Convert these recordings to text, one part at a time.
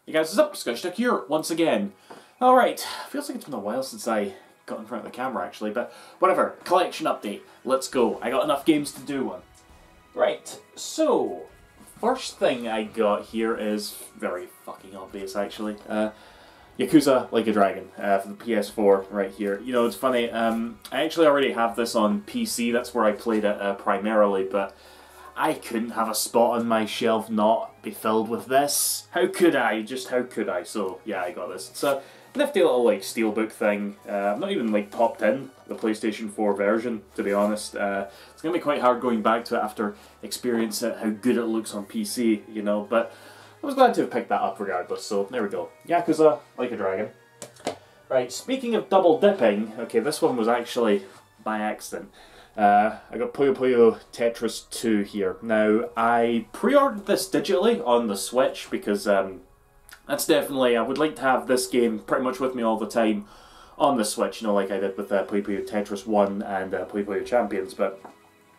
Hey guys, what's up? Scotch here once again. Alright, feels like it's been a while since I got in front of the camera actually, but whatever. Collection update. Let's go. I got enough games to do one. Right, so first thing I got here is very fucking obvious actually. Yakuza Like a Dragon for the PS4 right here. You know, it's funny, I actually already have this on PC, that's where I played it primarily, but I couldn't have a spot on my shelf not be filled with this. How could I? Just how could I? So yeah, I got this. It's a nifty little like steelbook thing. I've not even like popped in the PlayStation 4 version, to be honest. It's gonna be quite hard going back to it after experiencing how good it looks on PC, you know, but I was glad to have picked that up regardless, so there we go. Yakuza Like a Dragon. Right, speaking of double dipping, okay, this one was actually by accident. I got Puyo Tetris 2 here. Now, I pre-ordered this digitally on the Switch because that's definitely, I would like to have this game pretty much with me all the time on the Switch, you know, like I did with Puyo Tetris 1 and Puyo Champions, but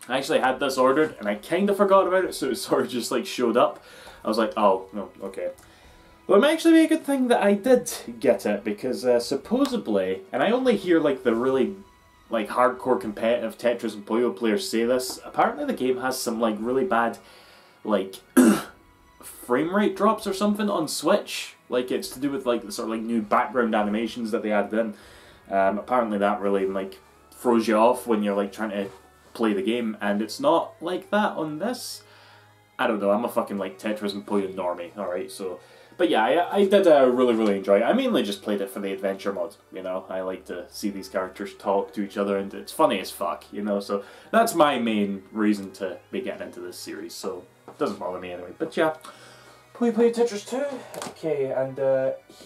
I actually had this ordered and I kind of forgot about it, so it sort of just like showed up. I was like, oh, no, okay. Well, it might actually be a good thing that I did get it, because supposedly, and I only hear like the really like hardcore competitive Tetris and Puyo players say this, apparently the game has some like really bad like frame rate drops or something on Switch. Like it's to do with like the sort of like new background animations that they added in. Apparently that really like throws you off when you're like trying to play the game, and it's not like that on this. I don't know, I'm a fucking like Tetris and Puyo normie, alright, so... But yeah, I did really enjoy it. I mainly just played it for the adventure mode, you know. I like to see these characters talk to each other and it's funny as fuck, you know. So that's my main reason to be getting into this series, so it doesn't bother me anyway. But yeah, Puyo Tetris 2. Okay, and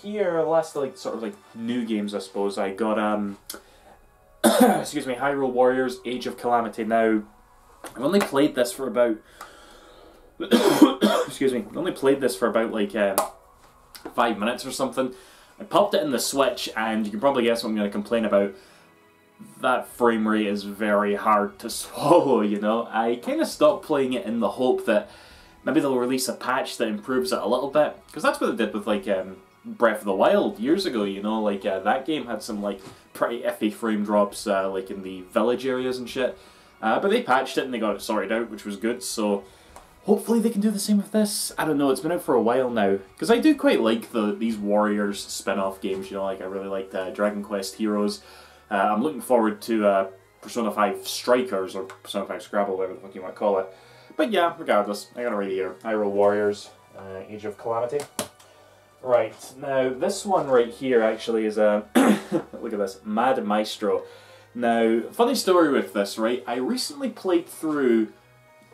here, last like sort of like new games I suppose, I got, excuse me, Hyrule Warriors Age of Calamity. Now, I've only played this for about... excuse me, I only played this for about like 5 minutes or something. I popped it in the Switch and you can probably guess what I'm going to complain about. That frame rate is very hard to swallow, you know. I kind of stopped playing it in the hope that maybe they'll release a patch that improves it a little bit, because that's what they did with like Breath of the Wild years ago, you know. Like that game had some like pretty iffy frame drops like in the village areas and shit, but they patched it and they got it sorted out, which was good. So hopefully they can do the same with this. I don't know, it's been out for a while now. Because I do quite like these Warriors spin-off games, you know, like I really liked Dragon Quest Heroes. I'm looking forward to Persona 5 Strikers, or Persona 5 Scrabble, whatever the fuck you want to call it. But yeah, regardless, I got it right here. Hyrule Warriors, Age of Calamity. Right, now this one right here actually is a... look at this, Mad Maestro. Now, funny story with this, right? I recently played through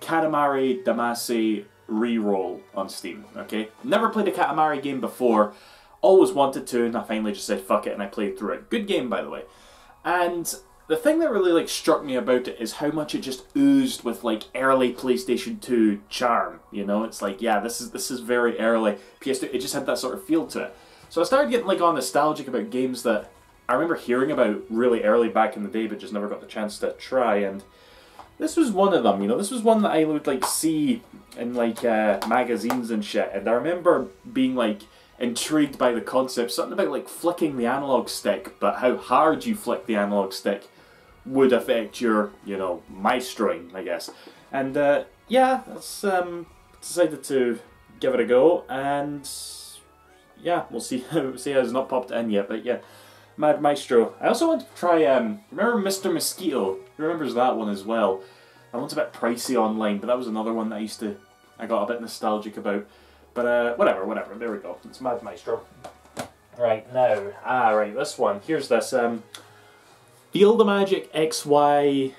Katamari Damacy Reroll on Steam, okay? Never played a Katamari game before, always wanted to, and I finally just said fuck it and I played through it. Good game, by the way. And the thing that really like struck me about it is how much it just oozed with like early PlayStation 2 charm, you know? It's like, yeah, this is very early PS2, it just had that sort of feel to it. So I started getting like all nostalgic about games that I remember hearing about really early back in the day but just never got the chance to try, and this was one of them, you know. This was one that I would like see in like magazines and shit, and I remember being like intrigued by the concept, something about like flicking the analog stick, but how hard you flick the analog stick would affect your, you know, maestroing, I guess. And yeah, that's decided to give it a go, and yeah, we'll see. See how it's not popped in yet, but yeah. Mad Maestro. I also want to try, remember Mr. Mosquito? Who remembers that one as well? That one's a bit pricey online, but that was another one that I got a bit nostalgic about. But whatever, there we go. It's Mad Maestro. Right, now, right, this one. Here's this, Feel the Magic XYXX.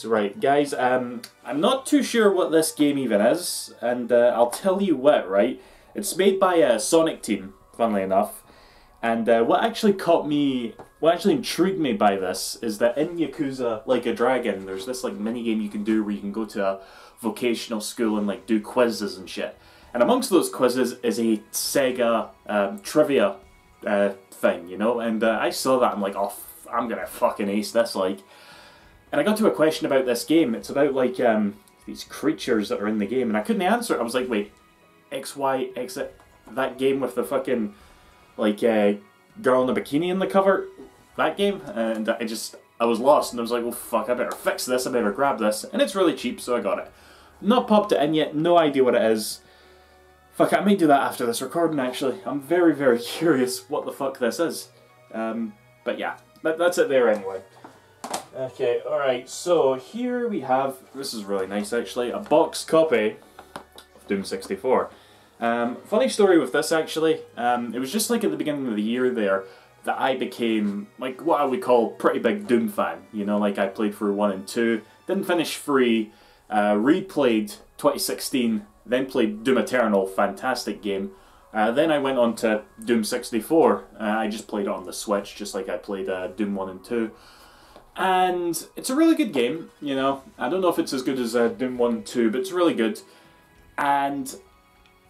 Right, guys, I'm not too sure what this game even is, and I'll tell you what, right? It's made by a Sonic Team, funnily enough. And what actually intrigued me by this is that in Yakuza Like a Dragon, there's this like mini game you can do where you can go to a vocational school and like do quizzes and shit. And amongst those quizzes is a Sega trivia thing, you know. And I saw that, I'm like, oh, I'm gonna fucking ace this, like. And I got to a question about this game. It's about like these creatures that are in the game, and I couldn't answer it. I was like, wait, X, Y, X, that game with the fucking, like, girl in a bikini in the cover, that game, and I was lost, and I was like, well, fuck, I better fix this, I better grab this, and it's really cheap, so I got it. Not popped it in yet, no idea what it is. Fuck, I might do that after this recording, actually. I'm very, very curious what the fuck this is. But yeah, that's it there anyway. Okay, alright, so here we have, this is really nice actually, a box copy of Doom 64. Funny story with this actually, it was just like at the beginning of the year there that I became, like, what I would call pretty big Doom fan. You know, like I played through 1 and 2, didn't finish 3, replayed 2016, then played Doom Eternal, fantastic game. Then I went on to Doom 64, I just played it on the Switch, just like I played Doom 1 and 2. And it's a really good game, you know. I don't know if it's as good as Doom 1 and 2, but it's really good. And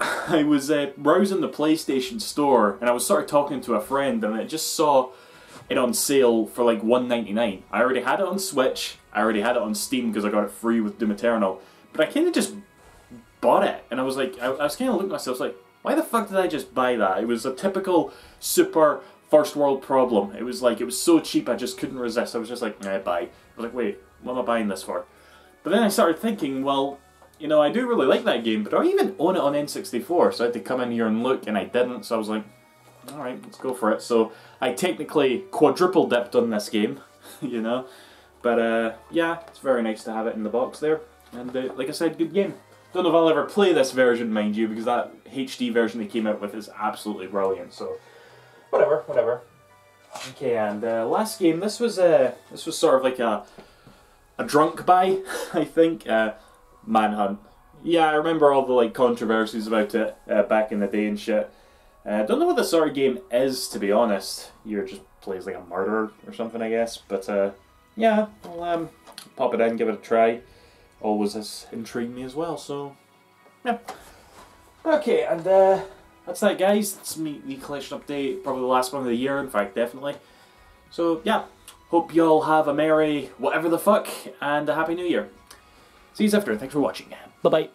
I was browsing the PlayStation Store, and I was sort of talking to a friend, and I just saw it on sale for like $1.99. I already had it on Switch, I already had it on Steam because I got it free with Doom Eternal, but I kind of just bought it, and I was like, I was kind of looking at myself like, why the fuck did I just buy that? It was a typical super first world problem. It was like, it was so cheap I just couldn't resist. I was just like, nah, buy. I was like, wait, what am I buying this for? But then I started thinking, well, you know, I do really like that game, but do I even own it on N64? So I had to come in here and look, and I didn't, so I was like, alright, let's go for it. So I technically quadruple dipped on this game, you know, but yeah, it's very nice to have it in the box there, and like I said, good game. Don't know if I'll ever play this version, mind you, because that HD version they came out with is absolutely brilliant, so whatever. Okay, and last game, this was sort of like a drunk buy, I think, Manhunt. Yeah, I remember all the like controversies about it back in the day and shit. Don't know what the sort of game is, to be honest. You just plays like a murderer or something, I guess. But yeah, I'll pop it in, give it a try. Always has intrigued me as well, so yeah. Okay, and that's that, guys. That's me, the collection update. Probably the last one of the year, in fact, definitely. So yeah, hope you all have a merry whatever the fuck, and a happy new year. See you after. Thanks for watching. Bye-bye.